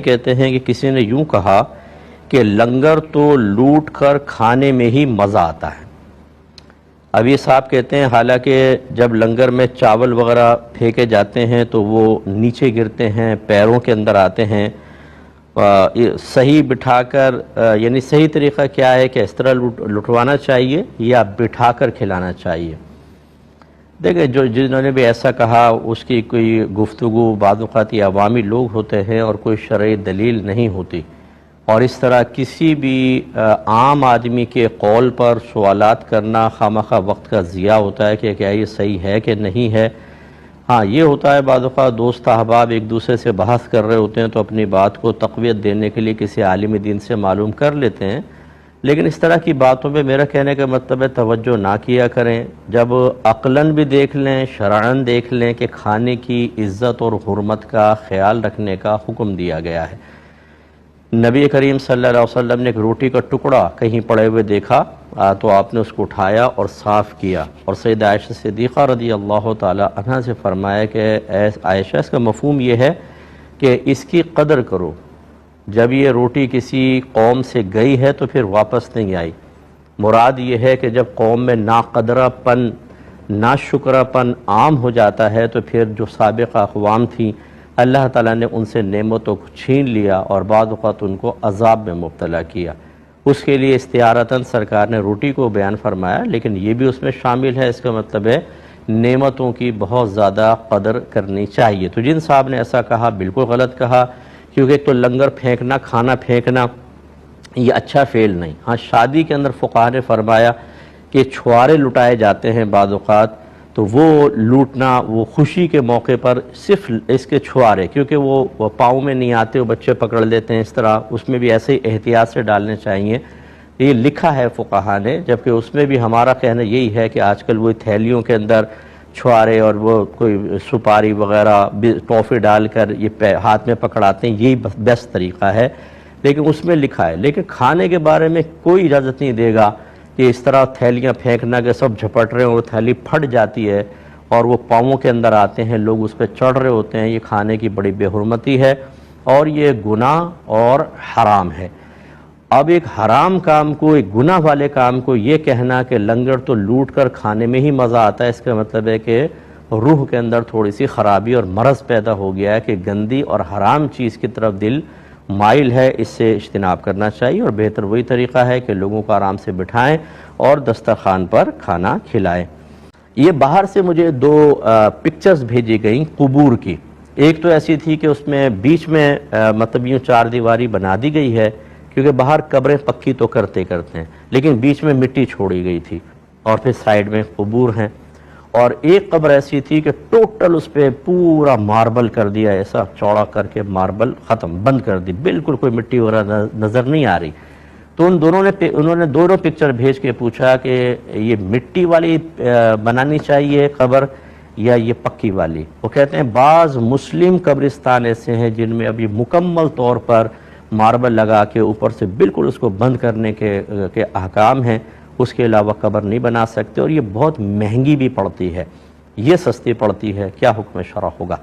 کہتے ہیں کہ کسی نے یوں کہا کہ لنگر تو لوٹ کر کھانے میں ہی مزہ آتا ہے۔ اب یہ صاحب کہتے ہیں حالانکہ جب لنگر میں چاول وغیرہ پھینکے جاتے ہیں تو وہ نیچے گرتے ہیں، پیروں کے اندر آتے ہیں۔ صحیح بٹھا کر یعنی صحیح طریقہ کیا ہے کہ اس طرح لٹوانا چاہیے یا بٹھا کر کھلانا چاہیے؟ دیکھیں جنہوں نے بھی ایسا کہا اس کی کوئی گفتگو بعض اوقات یہ عوامی لوگ ہوتے ہیں اور کوئی شرعی دلیل نہیں ہوتی، اور اس طرح کسی بھی عام آدمی کے قول پر سوالات کرنا خامخواہ وقت کا ضیاع ہوتا ہے کہ کیا یہ صحیح ہے کہ نہیں ہے۔ ہاں یہ ہوتا ہے بعض اوقات دوست احباب ایک دوسرے سے بحث کر رہے ہوتے ہیں تو اپنی بات کو تقویت دینے کے لیے کسی عالم دین سے معلوم کر لیتے ہیں، لیکن اس طرح کی باتوں پہ میرا کہنے کا مطلب ہے توجہ نہ کیا کریں۔ جب عقلاً بھی دیکھ لیں، شرعاً دیکھ لیں کہ کھانے کی عزت اور حرمت کا خیال رکھنے کا حکم دیا گیا ہے۔ نبی کریم صلی اللہ علیہ وسلم نے ایک روٹی کا ٹکڑا کہیں پڑے ہوئے دیکھا تو آپ نے اس کو اٹھایا اور صاف کیا، اور سیدہ عائشہ صدیقہ رضی اللہ تعالی عنہا سے فرمایا کہ اے عائشہ، اس کا مفہوم یہ ہے کہ اس کی قدر کرو، جب یہ روٹی کسی قوم سے گئی ہے تو پھر واپس نہیں آئی۔ مراد یہ ہے کہ جب قوم میں ناقدرہ پن، ناشکرہ پن عام ہو جاتا ہے تو پھر جو سابقہ اقوام تھیں اللہ تعالیٰ نے ان سے نعمتوں کو چھین لیا اور بعض اوقات ان کو عذاب میں مبتلا کیا۔ اس کے لیے استعارتاً سرکار نے روٹی کو بیان فرمایا، لیکن یہ بھی اس میں شامل ہے، اس کا مطلب ہے نعمتوں کی بہت زیادہ قدر کرنی چاہیے۔ تو جن صاحب نے ایسا کہا بالکل غلط کہا، کیونکہ ایک تو لنگر پھینکنا، کھانا پھینکنا یہ اچھا فعل نہیں۔ ہاں شادی کے اندر فقہا نے فرمایا کہ چھوارے لٹائے جاتے ہیں بعض اوقات، تو وہ لوٹنا وہ خوشی کے موقع پر صرف اس کے چھوارے، کیونکہ وہ پاؤں میں نہیں آتے، وہ بچے پکڑ لیتے ہیں، اس طرح اس میں بھی ایسے ہی احتیاط سے ڈالنے چاہیے۔ یہ لکھا ہے فقہا نے، جبکہ اس میں بھی ہمارا کہنا یہی ہے کہ آج کل وہ تھیلیوں کے اندر چھوارے اور وہ کوئی سپاری وغیرہ ٹافی ڈال کر یہ ہاتھ میں پکڑاتے ہیں، یہی بیسٹ طریقہ ہے، لیکن اس میں لکھا ہے۔ لیکن کھانے کے بارے میں کوئی اجازت نہیں دے گا کہ اس طرح تھیلیاں پھینکنا کہ سب جھپٹ رہے ہیں اور تھیلی پھٹ جاتی ہے اور وہ پاؤں کے اندر آتے ہیں، لوگ اس پہ چڑھ رہے ہوتے ہیں۔ یہ کھانے کی بڑی بے حرمتی ہے اور یہ گناہ اور حرام ہے۔ اب ایک حرام کام کو، ایک گناہ والے کام کو یہ کہنا کہ لنگر تو لوٹ کر کھانے میں ہی مزہ آتا ہے، اس کا مطلب ہے کہ روح کے اندر تھوڑی سی خرابی اور مرض پیدا ہو گیا ہے کہ گندی اور حرام چیز کی طرف دل مائل ہے، اس سے اجتناب کرنا چاہیے، اور بہتر وہی طریقہ ہے کہ لوگوں کو آرام سے بٹھائیں اور دسترخوان پر کھانا کھلائیں۔ یہ باہر سے مجھے دو پکچرز بھیجی گئیں قبور کی۔ ایک تو ایسی تھی کہ اس میں بیچ میں مطلب یوں چار دیواری بنا دی گئی ہے، کیونکہ باہر قبریں پکی تو کرتے ہیں، لیکن بیچ میں مٹی چھوڑی گئی تھی اور پھر سائیڈ میں قبور ہیں۔ اور ایک قبر ایسی تھی کہ ٹوٹل اس پہ پورا ماربل کر دیا، ایسا چوڑا کر کے ماربل ختم بند کر دی، بالکل کوئی مٹی وغیرہ نظر نہیں آ رہی۔ تو انہوں نے دونوں پکچر بھیج کے پوچھا کہ یہ مٹی والی بنانی چاہیے قبر یا یہ پکی والی؟ وہ کہتے ہیں بعض مسلم قبرستان ایسے ہیں جن میں ابھی مکمل طور پر ماربل لگا کے اوپر سے بالکل اس کو بند کرنے کے احکام ہیں، اس کے علاوہ قبر نہیں بنا سکتے، اور یہ بہت مہنگی بھی پڑتی ہے، یہ سستی پڑتی ہے۔ کیا حکم شرع ہوگا؟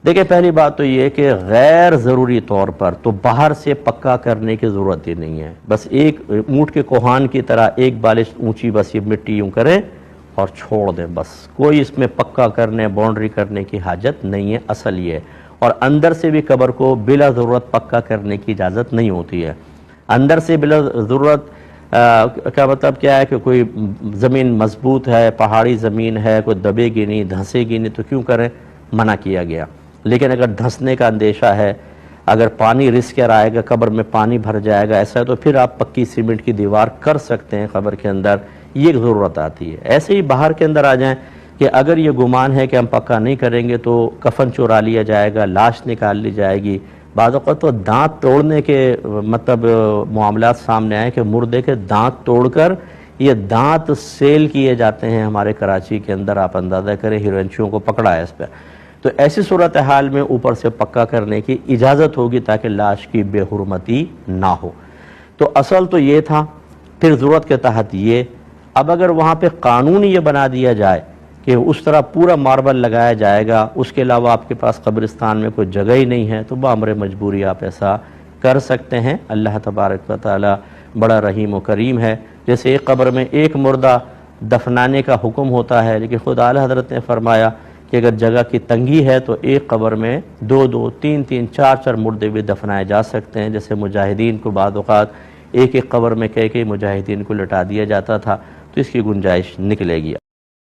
دیکھیں پہلی بات تو یہ کہ غیر ضروری طور پر تو باہر سے پکا کرنے کی ضرورت ہی نہیں ہے، بس ایک اونٹ کے کوہان کی طرح ایک بالش اونچی بس یہ مٹی یوں کریں اور چھوڑ دیں، بس کوئی اس میں پکا کرنے باؤنڈری کرنے کی حاجت نہیں ہے۔ اصل یہ ہے، اور اندر سے بھی قبر کو بلا ضرورت پکا کرنے کی اجازت نہیں ہوتی ہے۔ اندر سے بلا ضرورت کا مطلب کیا ہے کہ کوئی زمین مضبوط ہے، پہاڑی زمین ہے، کوئی دبے گی نہیں، دھنسے گی نہیں، تو کیوں کریں؟ منع کیا گیا۔ لیکن اگر دھنسنے کا اندیشہ ہے، اگر پانی رس کر آئے گا، قبر میں پانی بھر جائے گا، ایسا ہے تو پھر آپ پکی سیمنٹ کی دیوار کر سکتے ہیں قبر کے اندر، یہ ایک ضرورت آتی ہے۔ ایسے ہی باہر کے اندر آ جائیں کہ اگر یہ گمان ہے کہ ہم پکا نہیں کریں گے تو کفن چورا لیا جائے گا، لاش نکال لی جائے گی۔ بعض اوقات تو دانت توڑنے کے مطلب معاملات سامنے آئے کہ مردے کے دانت توڑ کر یہ دانت سیل کیے جاتے ہیں ہمارے کراچی کے اندر، آپ اندازہ کریں، ہیرنچیوں کو پکڑا ہے اس پہ۔ تو ایسی صورتحال میں اوپر سے پکا کرنے کی اجازت ہوگی تاکہ لاش کی بے حرمتی نہ ہو۔ تو اصل تو یہ تھا، پھر ضرورت کے تحت یہ۔ اب اگر وہاں پہ قانون یہ بنا دیا جائے کہ اس طرح پورا ماربل لگایا جائے گا، اس کے علاوہ آپ کے پاس قبرستان میں کوئی جگہ ہی نہیں ہے، تو بامر مجبوری آپ ایسا کر سکتے ہیں۔ اللہ تبارک و تعالی بڑا رحیم و کریم ہے۔ جیسے ایک قبر میں ایک مردہ دفنانے کا حکم ہوتا ہے، لیکن خود اعلیٰ حضرت نے فرمایا کہ اگر جگہ کی تنگی ہے تو ایک قبر میں 2 3 4 مردے بھی دفنائے جا سکتے ہیں۔ جیسے مجاہدین کو بعض اوقات ایک قبر میں کئی مجاہدین کو لٹا دیا جاتا تھا، تو اس کی گنجائش نکلے گی۔